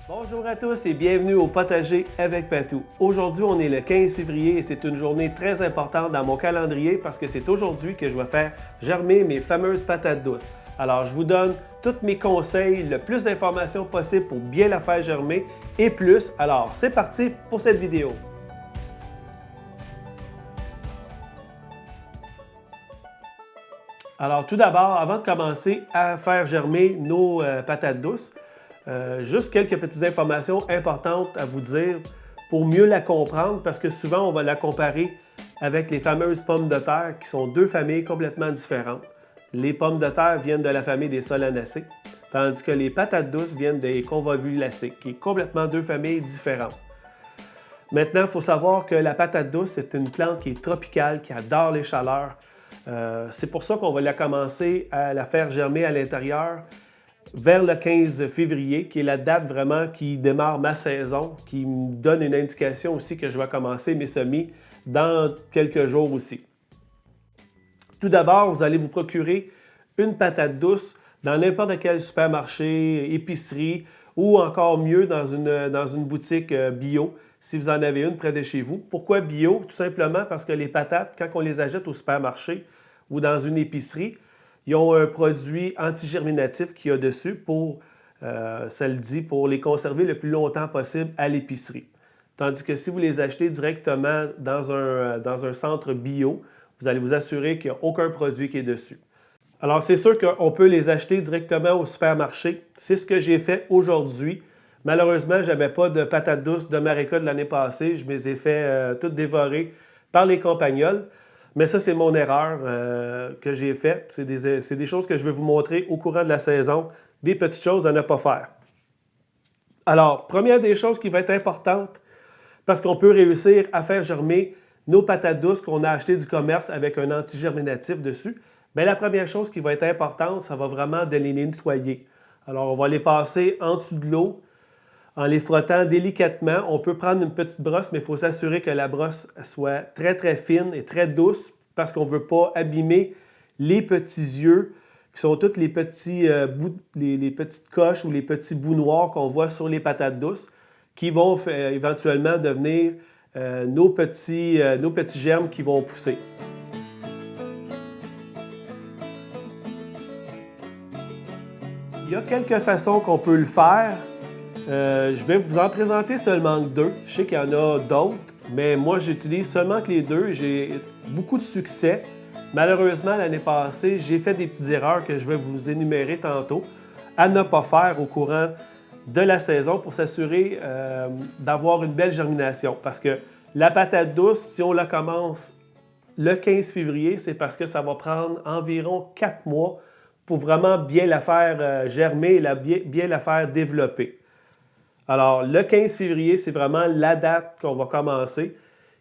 Bonjour à tous et bienvenue au Potager avec Patou. Aujourd'hui, on est le 15 février et c'est une journée très importante dans mon calendrier parce que c'est aujourd'hui que je vais faire germer mes fameuses patates douces. Alors, je vous donne tous mes conseils, le plus d'informations possible pour bien la faire germer et plus. Alors, c'est parti pour cette vidéo. Alors, tout d'abord, avant de commencer à faire germer nos patates douces, juste quelques petites informations importantes à vous dire pour mieux la comprendre parce que souvent on va la comparer avec les fameuses pommes de terre qui sont deux familles complètement différentes. Les pommes de terre viennent de la famille des solanacées, tandis que les patates douces viennent des convolvulacées, qui est complètement deux familles différentes. Maintenant, il faut savoir que la patate douce, c'est une plante qui est tropicale, qui adore les chaleurs. C'est pour ça qu'on va la commencer à la faire germer à l'intérieur vers le 15 février, qui est la date vraiment qui démarre ma saison, qui me donne une indication aussi que je vais commencer mes semis dans quelques jours aussi. Tout d'abord, vous allez vous procurer une patate douce dans n'importe quel supermarché, épicerie ou encore mieux dans une boutique bio si vous en avez une près de chez vous. Pourquoi bio? Tout simplement parce que les patates, quand on les achète au supermarché ou dans une épicerie, ils ont un produit antigerminatif qu'il y a dessus pour, ça le dit, pour les conserver le plus longtemps possible à l'épicerie. Tandis que si vous les achetez directement dans un centre bio, vous allez vous assurer qu'il n'y a aucun produit qui est dessus. Alors, c'est sûr qu'on peut les acheter directement au supermarché. C'est ce que j'ai fait aujourd'hui. Malheureusement, je n'avais pas de patates douces de ma récolte de l'année passée. Je me les ai fait toutes dévorer par les campagnols. Mais ça, c'est mon erreur que j'ai faite. C'est des choses que je vais vous montrer au courant de la saison, des petites choses à ne pas faire. Alors, première des choses qui va être importante, parce qu'on peut réussir à faire germer nos patates douces qu'on a achetées du commerce avec un antigerminatif dessus, bien, la première chose qui va être importante, ça va vraiment de les nettoyer. Alors, on va les passer en dessous de l'eau, en les frottant délicatement. On peut prendre une petite brosse, mais il faut s'assurer que la brosse soit très, très fine et très douce parce qu'on ne veut pas abîmer les petits yeux, qui sont tous les petits les petites coches ou les petits bouts noirs qu'on voit sur les patates douces, qui vont éventuellement devenir nos petits germes qui vont pousser. Il y a quelques façons qu'on peut le faire. Je vais vous en présenter seulement deux. Je sais qu'il y en a d'autres, mais moi, j'utilise seulement que les deux. J'ai beaucoup de succès. Malheureusement, l'année passée, j'ai fait des petites erreurs que je vais vous énumérer tantôt à ne pas faire au courant de la saison pour s'assurer d'avoir une belle germination. Parce que la patate douce, si on la commence le 15 février, c'est parce que ça va prendre environ 4 mois pour vraiment bien la faire germer et bien la faire développer. Alors, le 15 février, c'est vraiment la date qu'on va commencer,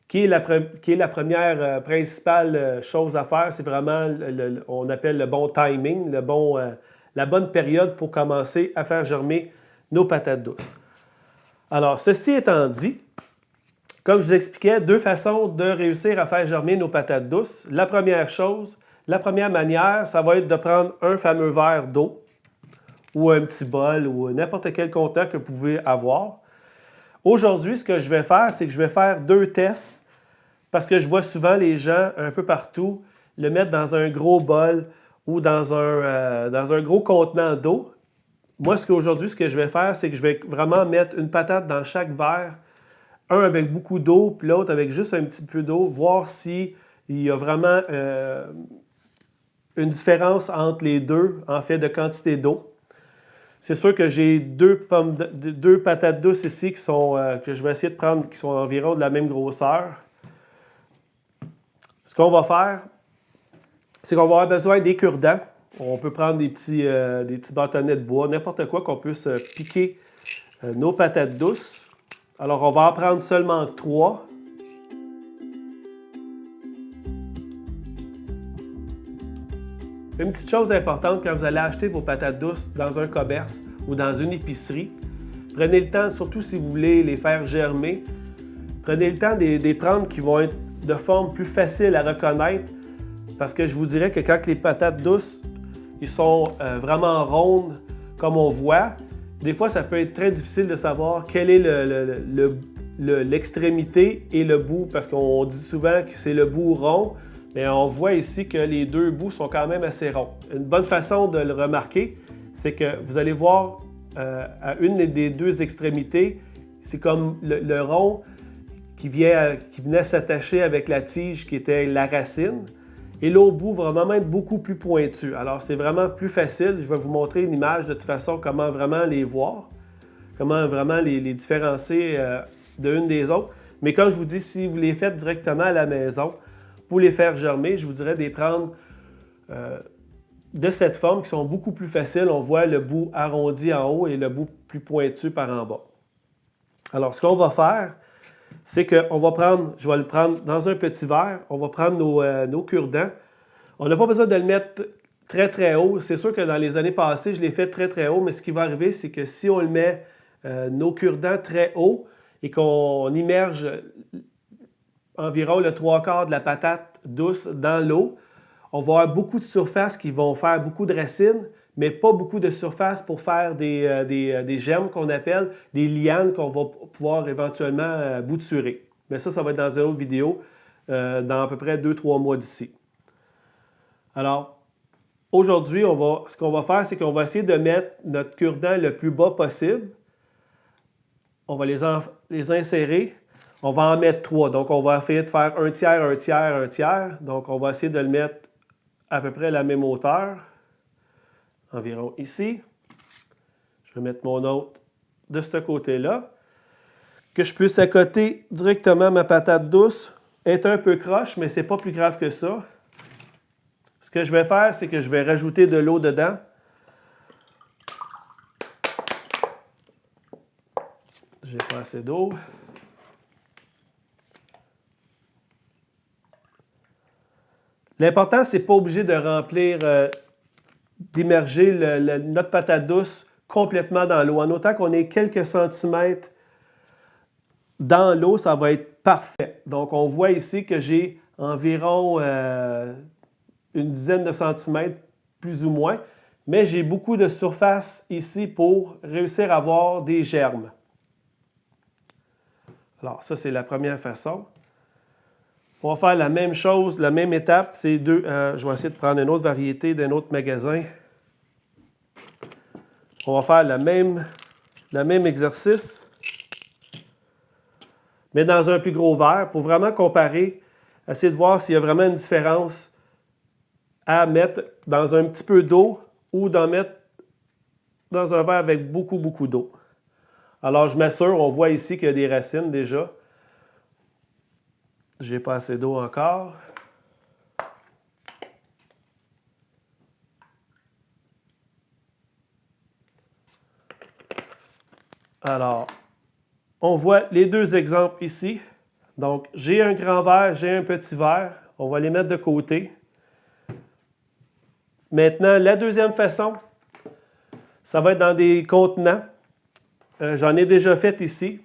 qui est la première principale chose à faire. C'est vraiment, on appelle le bon timing, la bonne période pour commencer à faire germer nos patates douces. Alors, ceci étant dit, comme je vous expliquais, deux façons de réussir à faire germer nos patates douces. La première manière, ça va être de prendre un fameux verre d'eau, ou un petit bol, ou n'importe quel contenant que vous pouvez avoir. Aujourd'hui, ce que je vais faire, c'est que je vais faire deux tests, parce que je vois souvent les gens, un peu partout, le mettre dans un gros bol ou dans un gros contenant d'eau. Moi, aujourd'hui, ce que je vais faire, c'est que je vais vraiment mettre une patate dans chaque verre, un avec beaucoup d'eau, puis l'autre avec juste un petit peu d'eau, voir s'il y a vraiment une différence entre les deux, en fait, de quantité d'eau. C'est sûr que j'ai deux patates douces ici que je vais essayer de prendre, qui sont environ de la même grosseur. Ce qu'on va faire, c'est qu'on va avoir besoin des cure-dents. On peut prendre des petits bâtonnets de bois, n'importe quoi qu'on puisse piquer nos patates douces. Alors, on va en prendre seulement 3. Une petite chose importante quand vous allez acheter vos patates douces dans un commerce ou dans une épicerie, prenez le temps, surtout si vous voulez les faire germer, prenez le temps de les prendre qui vont être de forme plus facile à reconnaître parce que je vous dirais que quand les patates douces ils sont vraiment rondes comme on voit, des fois, ça peut être très difficile de savoir quel est l'extrémité et le bout, parce qu'on dit souvent que c'est le bout rond, mais on voit ici que les deux bouts sont quand même assez ronds. Une bonne façon de le remarquer, c'est que vous allez voir à une des deux extrémités, c'est comme le rond qui venait s'attacher avec la tige qui était la racine. Et l'autre bout va vraiment être beaucoup plus pointu. Alors, c'est vraiment plus facile. Je vais vous montrer une image de toute façon, comment vraiment les voir, comment vraiment les différencier d'une des autres. Mais comme je vous dis, si vous les faites directement à la maison, pour les faire germer, je vous dirais de les prendre de cette forme qui sont beaucoup plus faciles. On voit le bout arrondi en haut et le bout plus pointu par en bas. Alors, ce qu'on va faire, c'est qu'on va prendre, je vais le prendre dans un petit verre, on va prendre nos cure-dents. On n'a pas besoin de le mettre très très haut. C'est sûr que dans les années passées, je l'ai fait très très haut, mais ce qui va arriver, c'est que si on le met nos cure-dents très haut et qu'on immerge environ le 3/4 de la patate douce dans l'eau, on va avoir beaucoup de surfaces qui vont faire beaucoup de racines, mais pas beaucoup de surface pour faire des germes qu'on appelle, des lianes qu'on va pouvoir éventuellement bouturer. Mais ça va être dans une autre vidéo dans à peu près 2-3 mois d'ici. Alors, aujourd'hui, ce qu'on va faire, c'est qu'on va essayer de mettre notre cure-dent le plus bas possible. On va les insérer. On va en mettre 3. Donc, on va essayer de faire un tiers, un tiers, un tiers. Donc, on va essayer de le mettre à peu près à la même hauteur. Environ ici. Je vais mettre mon autre de ce côté-là. Que je puisse accoter directement ma patate douce. Elle est un peu croche, mais ce n'est pas plus grave que ça. Ce que je vais faire, c'est que je vais rajouter de l'eau dedans. J'ai pas assez d'eau. L'important, c'est pas obligé de remplir, d'immerger notre patate douce complètement dans l'eau. En autant qu'on ait quelques centimètres dans l'eau, ça va être parfait. Donc, on voit ici que j'ai environ une dizaine de centimètres, plus ou moins, mais j'ai beaucoup de surface ici pour réussir à avoir des germes. Alors, ça, c'est la première façon. On va faire la même chose, la même étape. Je vais essayer de prendre une autre variété d'un autre magasin. On va faire le même exercice, mais dans un plus gros verre pour vraiment comparer, essayer de voir s'il y a vraiment une différence à mettre dans un petit peu d'eau ou d'en mettre dans un verre avec beaucoup, beaucoup d'eau. Alors, je m'assure, on voit ici qu'il y a des racines déjà. J'ai pas assez d'eau encore. Alors, on voit les deux exemples ici. Donc, j'ai un grand verre, j'ai un petit verre. On va les mettre de côté. Maintenant, la deuxième façon, ça va être dans des contenants. J'en ai déjà fait ici.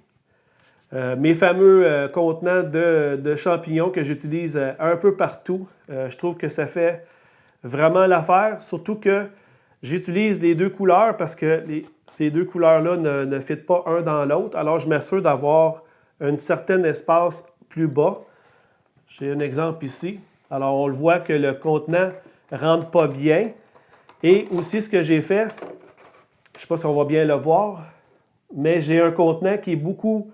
Mes fameux contenants de champignons que j'utilise un peu partout. Je trouve que ça fait vraiment l'affaire, surtout que j'utilise les deux couleurs parce que ces deux couleurs-là ne fitent pas un dans l'autre. Alors, je m'assure d'avoir un certain espace plus bas. J'ai un exemple ici. Alors, on le voit que le contenant ne rentre pas bien. Et aussi, ce que j'ai fait, je ne sais pas si on va bien le voir, mais j'ai un contenant qui est beaucoup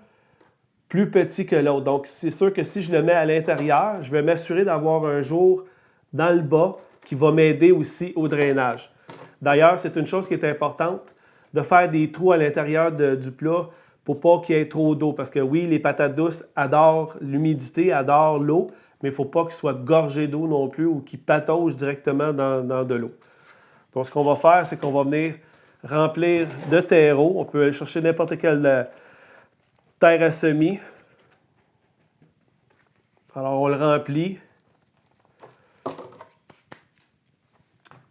plus petit que l'autre. Donc, c'est sûr que si je le mets à l'intérieur, je vais m'assurer d'avoir un jour dans le bas qui va m'aider aussi au drainage. D'ailleurs, c'est une chose qui est importante, de faire des trous à l'intérieur du plat pour pas qu'il y ait trop d'eau. Parce que oui, les patates douces adorent l'humidité, adorent l'eau, mais il ne faut pas qu'ils soient gorgés d'eau non plus ou qu'ils pataugent directement dans de l'eau. Donc, ce qu'on va faire, c'est qu'on va venir remplir de terreau. On peut aller chercher n'importe quelle terre à semis. Alors, on le remplit.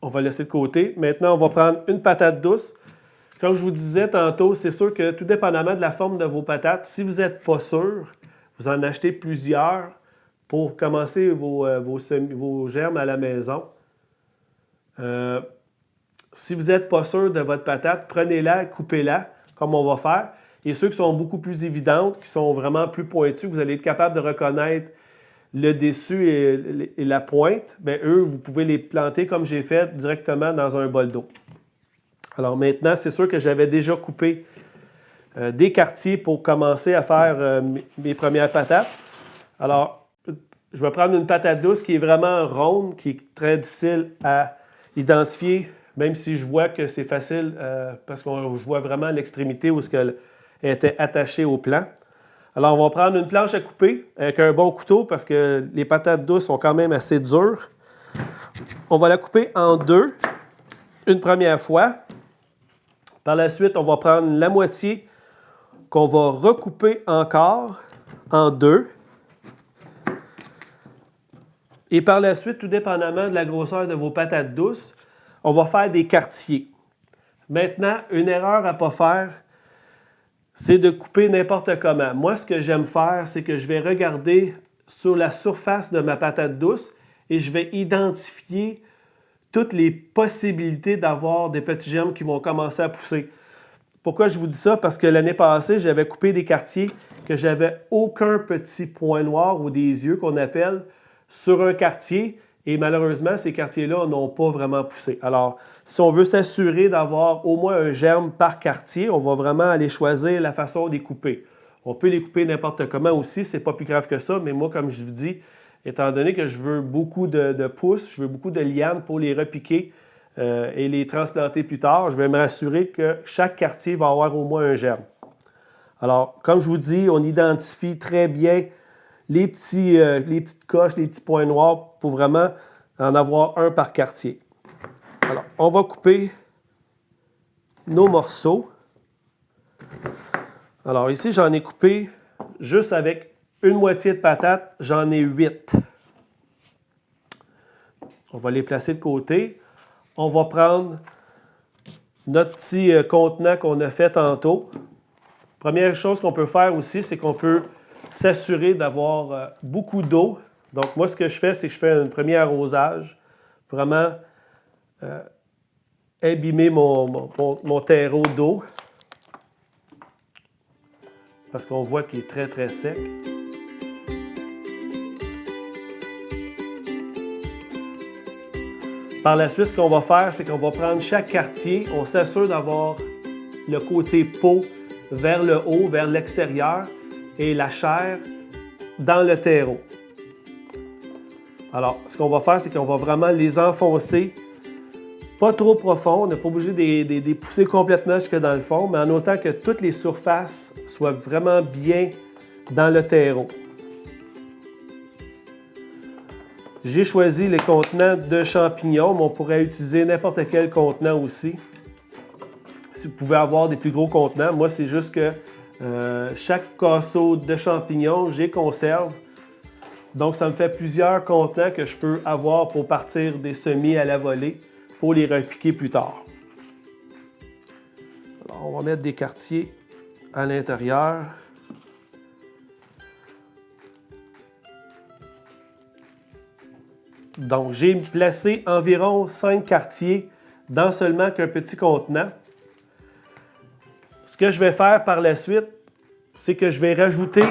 On va laisser de côté. Maintenant, on va prendre une patate douce. Comme je vous disais tantôt, c'est sûr que tout dépendamment de la forme de vos patates, si vous n'êtes pas sûr, vous en achetez plusieurs pour commencer vos germes à la maison. Si vous n'êtes pas sûr de votre patate, prenez-la, coupez-la. comme on va faire. Et ceux qui sont beaucoup plus évidentes, qui sont vraiment plus pointues, vous allez être capable de reconnaître le dessus et la pointe. Bien, eux, vous pouvez les planter comme j'ai fait directement dans un bol d'eau. Alors maintenant, c'est sûr que j'avais déjà coupé des quartiers pour commencer à faire mes premières patates. Alors, je vais prendre une patate douce qui est vraiment ronde, qui est très difficile à identifier, même si je vois que c'est facile parce que je vois vraiment l'extrémité où elle était attachée au plan. Alors, on va prendre une planche à couper avec un bon couteau parce que les patates douces sont quand même assez dures. On va la couper en deux une première fois. Par la suite, on va prendre la moitié qu'on va recouper encore en deux. Et par la suite, tout dépendamment de la grosseur de vos patates douces, on va faire des quartiers. Maintenant, une erreur à ne pas faire, c'est de couper n'importe comment. Moi, ce que j'aime faire, c'est que je vais regarder sur la surface de ma patate douce et je vais identifier toutes les possibilités d'avoir des petits germes qui vont commencer à pousser. Pourquoi je vous dis ça? Parce que l'année passée, j'avais coupé des quartiers que j'avais aucun petit point noir ou des yeux qu'on appelle sur un quartier et malheureusement, ces quartiers-là n'ont pas vraiment poussé. Alors, si on veut s'assurer d'avoir au moins un germe par quartier, on va vraiment aller choisir la façon de les couper. On peut les couper n'importe comment aussi, c'est pas plus grave que ça, mais moi, comme je vous dis, étant donné que je veux beaucoup de pousses, je veux beaucoup de lianes pour les repiquer et les transplanter plus tard, je vais me rassurer que chaque quartier va avoir au moins un germe. Alors, comme je vous dis, on identifie très bien les petites coches, les petits points noirs pour vraiment en avoir un par quartier. Alors, on va couper nos morceaux. Alors ici, j'en ai coupé juste avec une moitié de patate, j'en ai 8. On va les placer de côté. On va prendre notre petit contenant qu'on a fait tantôt. Première chose qu'on peut faire aussi, c'est qu'on peut s'assurer d'avoir beaucoup d'eau. Donc, moi, ce que je fais, c'est que je fais un premier arrosage. Vraiment abîmer mon terreau d'eau. Parce qu'on voit qu'il est très, très sec. Par la suite, ce qu'on va faire, c'est qu'on va prendre chaque quartier. On s'assure d'avoir le côté peau vers le haut, vers l'extérieur, et la chair dans le terreau. Alors, ce qu'on va faire, c'est qu'on va vraiment les enfoncer, pas trop profond. On n'est pas obligé de les pousser complètement jusque dans le fond, mais en autant que toutes les surfaces soient vraiment bien dans le terreau. J'ai choisi les contenants de champignons, mais on pourrait utiliser n'importe quel contenant aussi. Si vous pouvez avoir des plus gros contenants, moi, c'est juste que chaque casseau de champignons, j'ai conserve. Donc, ça me fait plusieurs contenants que je peux avoir pour partir des semis à la volée pour les repiquer plus tard. Alors, on va mettre des quartiers à l'intérieur. Donc, j'ai placé environ 5 quartiers dans seulement qu'un petit contenant. Ce que je vais faire par la suite, c'est que je vais rajouter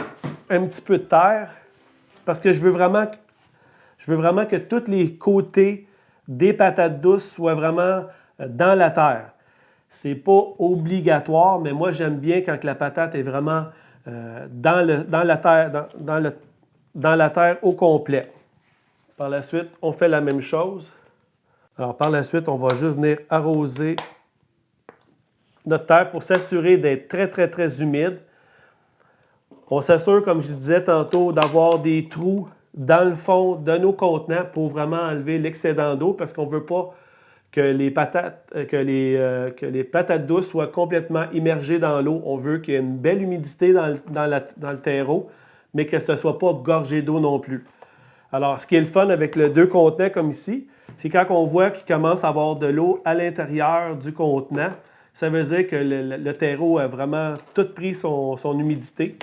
un petit peu de terre parce que je veux vraiment que tous les côtés des patates douces soient vraiment dans la terre. Ce n'est pas obligatoire, mais moi, j'aime bien quand la patate est vraiment dans la terre au complet. Par la suite, on fait la même chose. Alors, par la suite, on va juste venir arroser notre terre pour s'assurer d'être très, très, très humide. On s'assure, comme je disais tantôt, d'avoir des trous dans le fond de nos contenants pour vraiment enlever l'excédent d'eau parce qu'on ne veut pas que les patates douces soient complètement immergées dans l'eau. On veut qu'il y ait une belle humidité dans le terreau, mais que ce ne soit pas gorgé d'eau non plus. Alors, ce qui est le fun avec les deux contenants comme ici, c'est quand on voit qu'il commence à avoir de l'eau à l'intérieur du contenant, ça veut dire que le terreau a vraiment tout pris son humidité.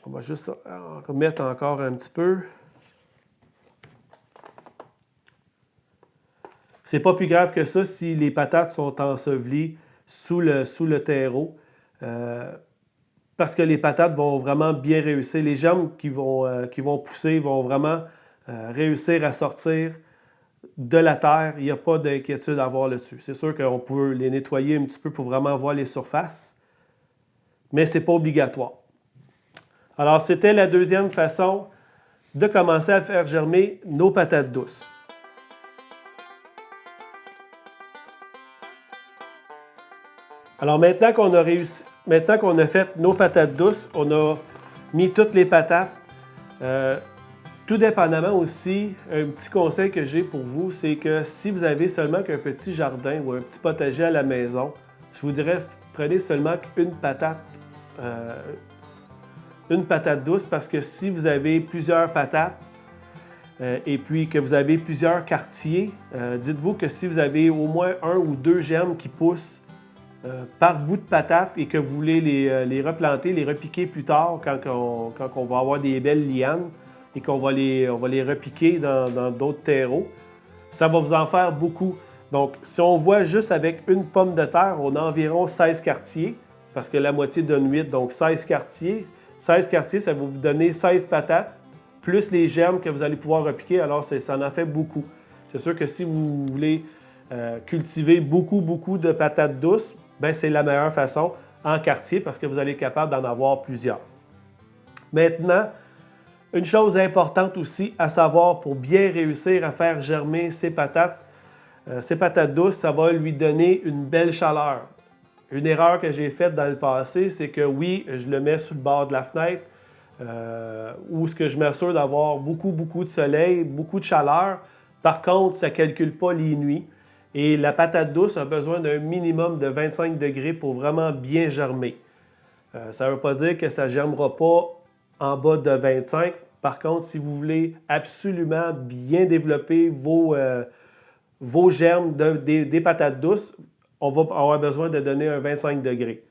On va juste en remettre encore un petit peu. C'est pas plus grave que ça si les patates sont ensevelies sous le terreau. Parce que les patates vont vraiment bien réussir. Les germes qui vont pousser vont vraiment réussir à sortir de la terre. Il n'y a pas d'inquiétude à avoir là-dessus. C'est sûr qu'on peut les nettoyer un petit peu pour vraiment voir les surfaces, mais ce n'est pas obligatoire. Alors, c'était la deuxième façon de commencer à faire germer nos patates douces. Alors, maintenant qu'on a fait nos patates douces, on a mis toutes les patates. Tout dépendamment aussi, un petit conseil que j'ai pour vous, c'est que si vous avez seulement qu'un petit jardin ou un petit potager à la maison, je vous dirais, prenez seulement une patate douce, parce que si vous avez plusieurs patates et puis que vous avez plusieurs quartiers, dites-vous que si vous avez au moins 1 ou 2 germes qui poussent par bout de patate et que vous voulez les replanter, les repiquer plus tard quand on va avoir des belles lianes et qu'on va les repiquer dans d'autres terreaux, ça va vous en faire beaucoup. Donc, si on voit juste avec une pomme de terre, on a environ 16 quartiers, parce que la moitié donne 8, donc 16 quartiers. 16 quartiers, ça va vous donner 16 patates, plus les germes que vous allez pouvoir repiquer, alors ça en fait beaucoup. C'est sûr que si vous voulez cultiver beaucoup de patates douces, ben c'est la meilleure façon en quartier parce que vous allez être capable d'en avoir plusieurs. Maintenant, une chose importante aussi à savoir pour bien réussir à faire germer ces patates douces, ça va lui donner une belle chaleur. Une erreur que j'ai faite dans le passé, c'est que oui, je le mets sur le bord de la fenêtre où ce que je m'assure d'avoir beaucoup de soleil, beaucoup de chaleur. Par contre, ça ne calcule pas les nuits. Et la patate douce a besoin d'un minimum de 25 degrés pour vraiment bien germer. Ça ne veut pas dire que ça ne germera pas en bas de 25. Par contre, si vous voulez absolument bien développer vos germes des patates douces, on va avoir besoin de donner un 25 degrés.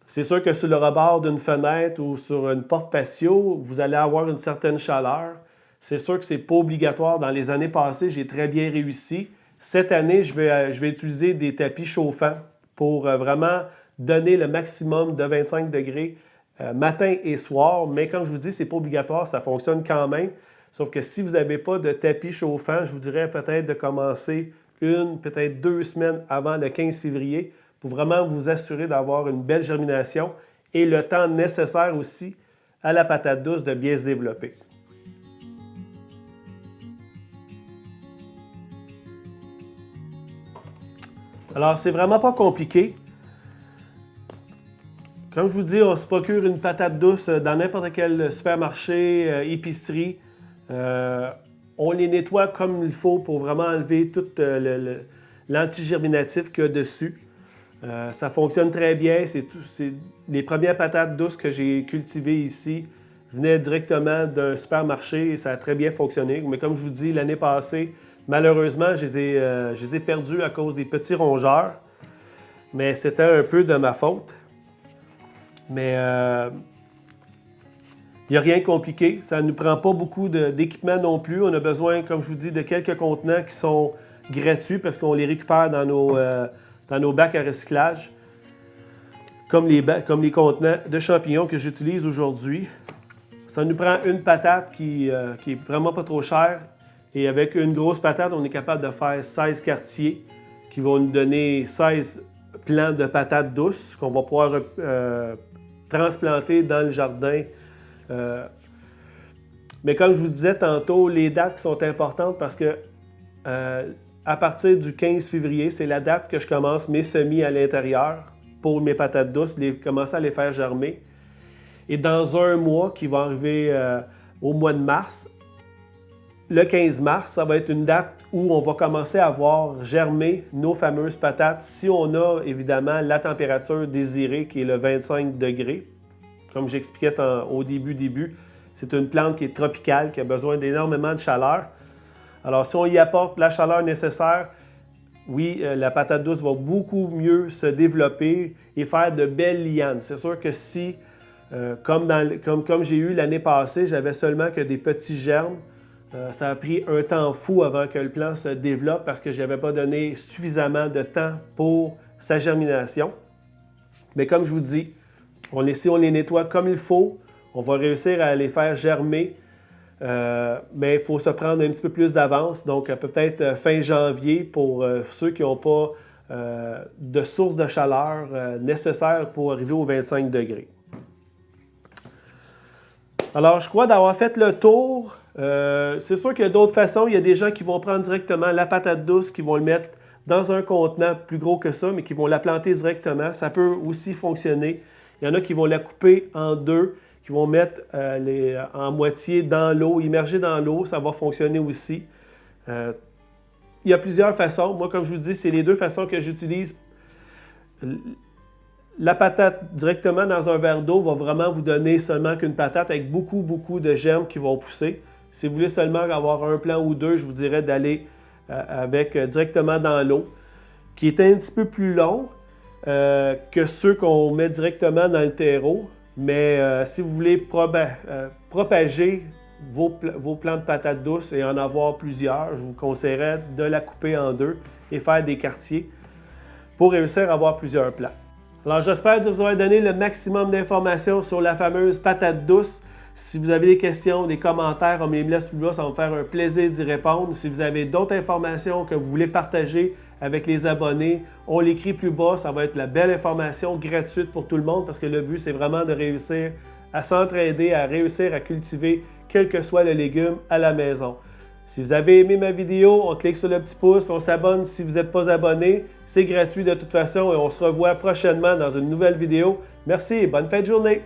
C'est sûr que sur le rebord d'une fenêtre ou sur une porte patio, vous allez avoir une certaine chaleur. C'est sûr que ce n'est pas obligatoire. Dans les années passées, j'ai très bien réussi. Cette année, je vais utiliser des tapis chauffants pour vraiment donner le maximum de 25 degrés matin et soir. Mais comme je vous dis, ce n'est pas obligatoire, ça fonctionne quand même. Sauf que si vous n'avez pas de tapis chauffant, je vous dirais peut-être de commencer peut-être 2 semaines avant le 15 février pour vraiment vous assurer d'avoir une belle germination et le temps nécessaire aussi à la patate douce de bien se développer. Alors, c'est vraiment pas compliqué. Comme je vous dis, on se procure une patate douce dans n'importe quel supermarché, épicerie. On les nettoie comme il faut pour vraiment enlever tout l'antigerminatif qu'il y a dessus. Ça fonctionne très bien. Les premières patates douces que j'ai cultivées ici venaient directement d'un supermarché et ça a très bien fonctionné. Mais comme je vous dis, l'année passée, malheureusement, je les ai perdus à cause des petits rongeurs. Mais c'était un peu de ma faute. Mais il n'y a rien de compliqué. Ça ne nous prend pas beaucoup d'équipement non plus. On a besoin, comme je vous dis, de quelques contenants qui sont gratuits parce qu'on les récupère dans nos bacs à recyclage, comme les contenants de champignons que j'utilise aujourd'hui. Ça nous prend une patate qui est vraiment pas trop chère. Et avec une grosse patate, on est capable de faire 16 quartiers qui vont nous donner 16 plants de patates douces qu'on va pouvoir transplanter dans le jardin. Mais comme je vous disais tantôt, les dates sont importantes parce que à partir du 15 février, c'est la date que je commence mes semis à l'intérieur pour mes patates douces, commencer à les faire germer. Et dans un mois qui va arriver au mois de mars, le 15 mars, ça va être une date où on va commencer à voir germer nos fameuses patates si on a évidemment la température désirée qui est le 25 degrés. Comme j'expliquais au début, c'est une plante qui est tropicale, qui a besoin d'énormément de chaleur. Alors si on y apporte la chaleur nécessaire, oui, la patate douce va beaucoup mieux se développer et faire de belles lianes. C'est sûr que si, comme j'ai eu l'année passée, j'avais seulement que des petits germes, ça a pris un temps fou avant que le plant se développe parce que je n'avais pas donné suffisamment de temps pour sa germination. Mais comme je vous dis, si on les nettoie comme il faut, on va réussir à les faire germer. Mais il faut se prendre un petit peu plus d'avance, donc peut-être fin janvier pour ceux qui n'ont pas de source de chaleur nécessaire pour arriver aux 25 degrés. Alors, je crois d'avoir fait le tour. C'est sûr qu'il y a d'autres façons. Il y a des gens qui vont prendre directement la patate douce, qui vont le mettre dans un contenant plus gros que ça, mais qui vont la planter directement. Ça peut aussi fonctionner. Il y en a qui vont la couper en deux, qui vont mettre en moitié dans l'eau, immerger dans l'eau. Ça va fonctionner aussi. Il y a plusieurs façons. Moi, comme je vous dis, c'est les deux façons que j'utilise. La patate directement dans un verre d'eau va vraiment vous donner seulement qu'une patate avec beaucoup, beaucoup de germes qui vont pousser. Si vous voulez seulement avoir un plant ou deux, je vous dirais d'aller avec directement dans l'eau, qui est un petit peu plus long que ceux qu'on met directement dans le terreau. Mais si vous voulez propager vos plants de patates douces et en avoir plusieurs, je vous conseillerais de la couper en deux et faire des quartiers pour réussir à avoir plusieurs plants. Alors, j'espère vous avoir donné le maximum d'informations sur la fameuse patate douce. Si vous avez des questions, des commentaires, on me les laisse plus bas, ça va me faire un plaisir d'y répondre. Si vous avez d'autres informations que vous voulez partager avec les abonnés, on l'écrit plus bas, ça va être la belle information gratuite pour tout le monde parce que le but, c'est vraiment de réussir à s'entraider, à réussir à cultiver quel que soit le légume à la maison. Si vous avez aimé ma vidéo, on clique sur le petit pouce, on s'abonne si vous n'êtes pas abonné. C'est gratuit de toute façon et on se revoit prochainement dans une nouvelle vidéo. Merci et bonne fin de journée!